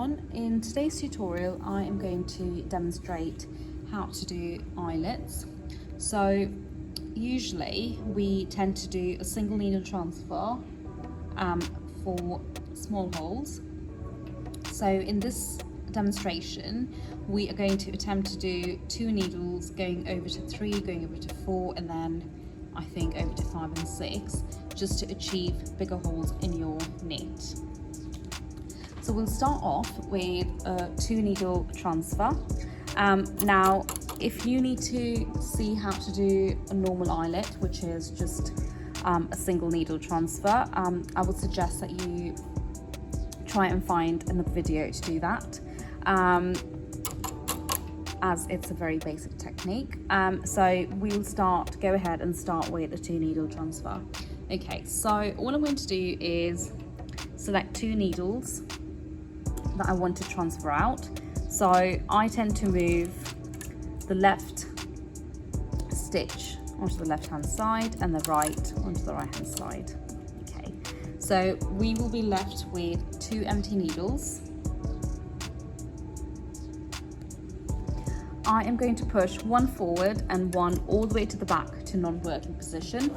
everyone. In today's tutorial I am going to demonstrate how to do eyelets. So usually we tend to do a single needle transfer for small holes. So in this demonstration we are going to attempt to do 2 needles going over to 3, going over to 4, and then I think over to 5 and 6, just to achieve bigger holes in your knit. So we'll start off with a 2 needle transfer. Now if you need to see how to do a normal eyelet, which is just a single needle transfer, I would suggest that you try and find another video to do that, as it's a very basic technique. So we'll go ahead and start with a 2 needle transfer. Okay, so all I'm going to do is select 2 needles that I want to transfer out. So I tend to move the left stitch onto the left hand side and the right onto the right hand side. Okay, so we will be left with 2 empty needles. I am going to push one forward and one all the way to the back to non-working position.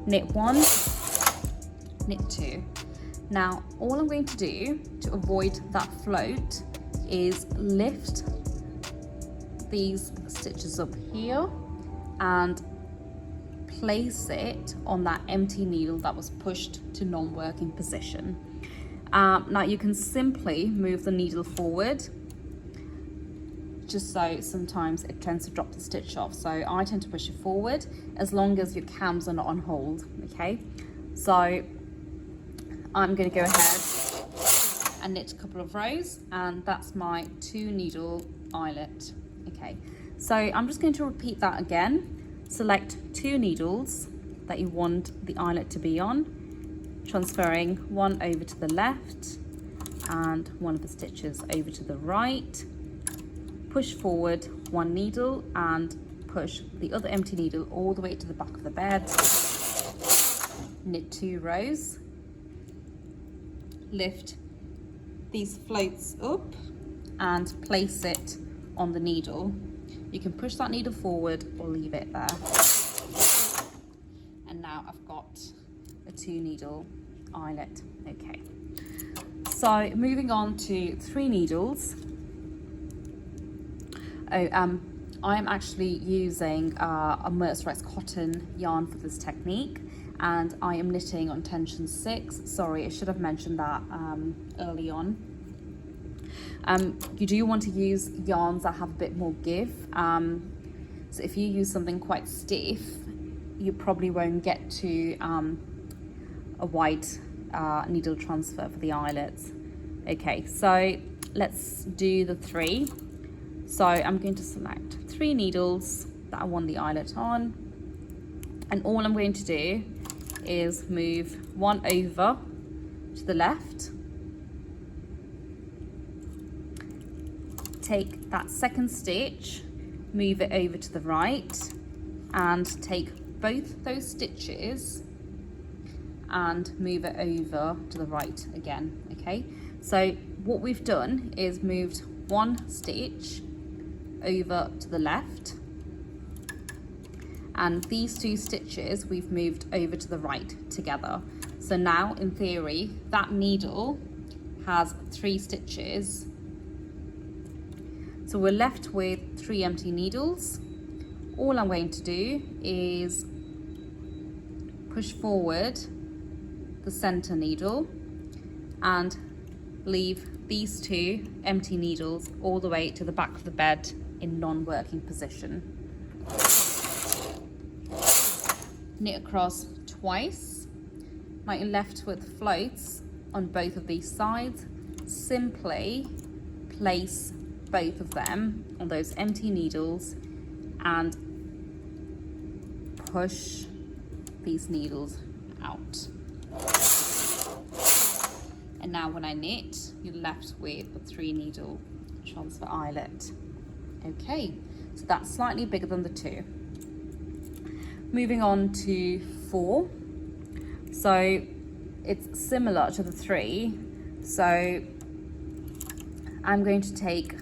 Knit 1, knit 2. Now all I'm going to do to avoid that float is lift these stitches up here and place it on that empty needle that was pushed to non-working position. Now you can simply move the needle forward, just so sometimes it tends to drop the stitch off. So I tend to push it forward as long as your cams are not on hold. Okay, so I'm going to go ahead and knit a couple of rows, and that's my 2 needle eyelet. Okay, so I'm just going to repeat that again. Select 2 needles that you want the eyelet to be on, transferring one over to the left and one of the stitches over to the right. Push forward 1 needle and push the other empty needle all the way to the back of the bed. Knit 2 rows. Lift these floats up and place it on the needle. You can push that needle forward or leave it there. And now I've got a 2 needle eyelet. Okay, so moving on to 3 needles. I am actually using a mercerized cotton yarn for this technique, and I am knitting on tension 6. Sorry, I should have mentioned that early on. You do want to use yarns that have a bit more give. So if you use something quite stiff, you probably won't get to a wide needle transfer for the eyelets. Okay, so let's do the 3. So I'm going to select 3 needles that I want the eyelet on, and all I'm going to do is move one over to the left, take that second stitch, move it over to the right, and take both those stitches and move it over to the right again. Okay, so what we've done is moved 1 stitch over to the left, and these 2 stitches we've moved over to the right together. So now in theory that needle has 3 stitches, so we're left with 3 empty needles. All I'm going to do is push forward the center needle and leave these 2 empty needles all the way to the back of the bed in non-working position. Knit across twice. Now you're left with floats on both of these sides. Simply place both of them on those empty needles and push these needles out. And now when I knit, you're left with a 3 needle transfer eyelet. Okay, so that's slightly bigger than the 2. Moving on to 4. So it's similar to the 3. So I'm going to take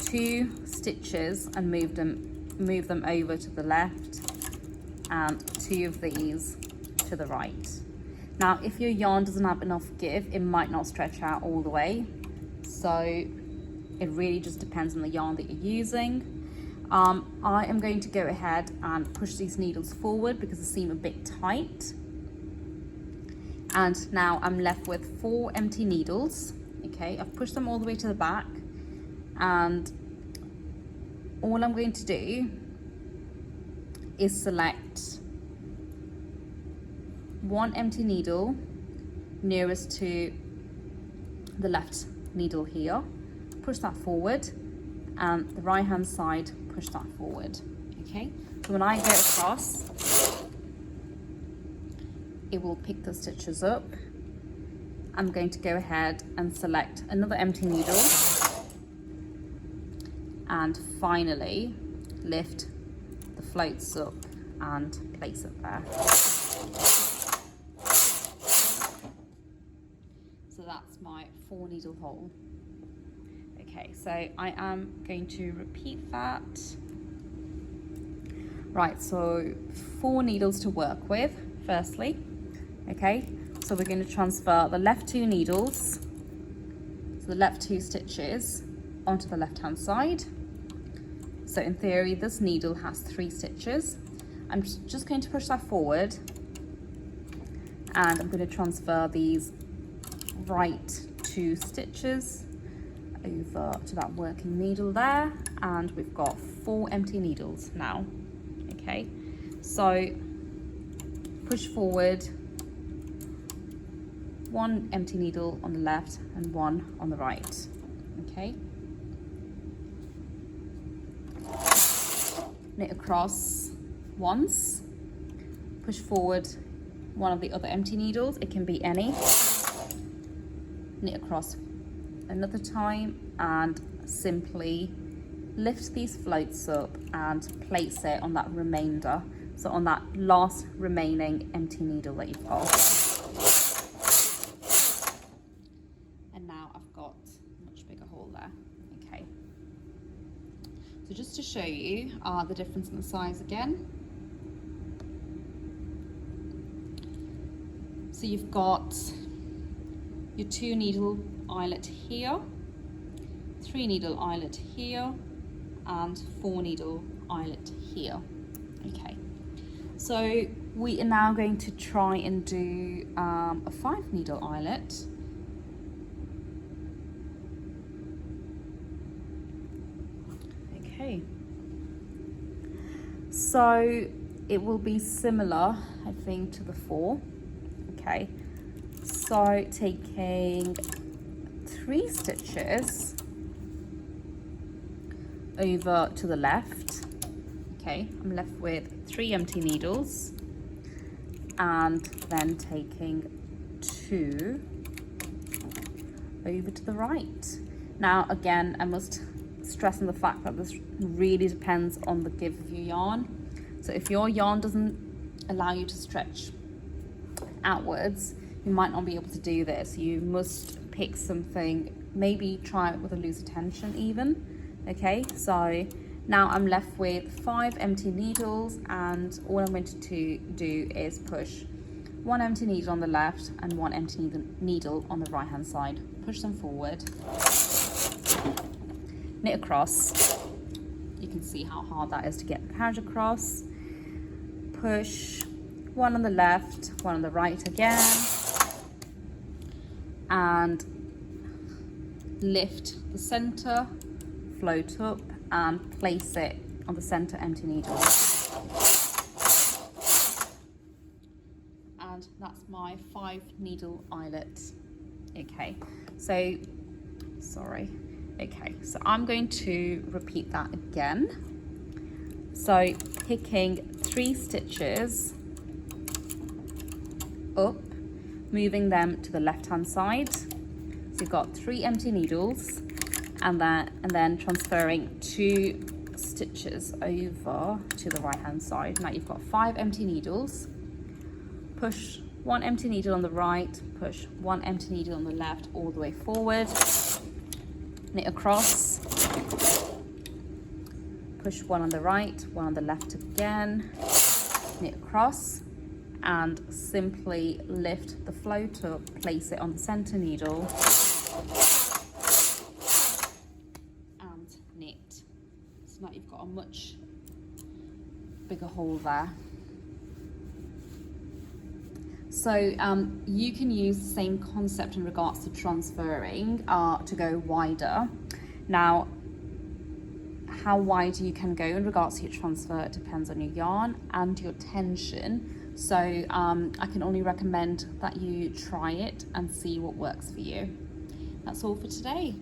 2 stitches and move them over to the left, and 2 of these to the right. Now, if your yarn doesn't have enough give, it might not stretch out all the way. So it really just depends on the yarn that you're using. I am going to go ahead and push these needles forward because they seem a bit tight. And now I'm left with 4 empty needles. Okay, I've pushed them all the way to the back, and all I'm going to do is select 1 empty needle nearest to the left needle here, push that forward, and the right hand side, push that forward. Okay, so when I go across, it will pick the stitches up. I'm going to go ahead and select another empty needle, and finally lift the floats up and place it there. So that's my 4 needle hole. Okay, so I am going to repeat that. Right, so 4 needles to work with, firstly. Okay, so we're going to transfer the left 2 needles, so the left 2 stitches, onto the left hand side. So in theory, this needle has 3 stitches. I'm just going to push that forward, and I'm going to transfer these right 2 stitches over to that working needle there, and we've got 4 empty needles now. Okay, so push forward, 1 empty needle on the left and 1 on the right. Okay, knit across once, push forward 1 of the other empty needles, it can be any, knit across another time, and simply lift these floats up and place it on that remainder, so on that last remaining empty needle that you've got. And now I've got a much bigger hole there. Okay, so just to show you the difference in the size again. So you've got your 2 needle eyelet here, 3 needle eyelet here, and 4 needle eyelet here. Okay, so we are now going to try and do a 5 needle eyelet. Okay, so it will be similar, I think, to the 4. Okay, so taking 3 stitches over to the left. Okay, I'm left with 3 empty needles, and then taking 2 over to the right. Now again, I must stress on the fact that this really depends on the give of your yarn. So if your yarn doesn't allow you to stretch outwards, you might not be able to do this. You must pick something, maybe try it with a looser tension even. Okay, so now I'm left with 5 empty needles, and all I'm going to do is push 1 empty needle on the left and 1 empty needle on the right hand side. Push them forward, knit across. You can see how hard that is to get the carriage across. Push 1 on the left, 1 on the right again, and lift the center, float up, and place it on the center empty needle. And that's my 5 needle eyelet. Okay, so sorry. Okay, so I'm going to repeat that again. So picking 3 stitches up, moving them to the left hand side. So you've got 3 empty needles, and then transferring 2 stitches over to the right hand side. Now you've got 5 empty needles. Push 1 empty needle on the right, push 1 empty needle on the left all the way forward. Knit knit across, push one on the right, one on the left again, knit across, and simply lift the float up, place it on the center needle, and knit. So now you've got a much bigger hole there. So you can use the same concept in regards to transferring to go wider. Now, how wide you can go in regards to your transfer depends on your yarn and your tension. So I can only recommend that you try it and see what works for you. That's all for today.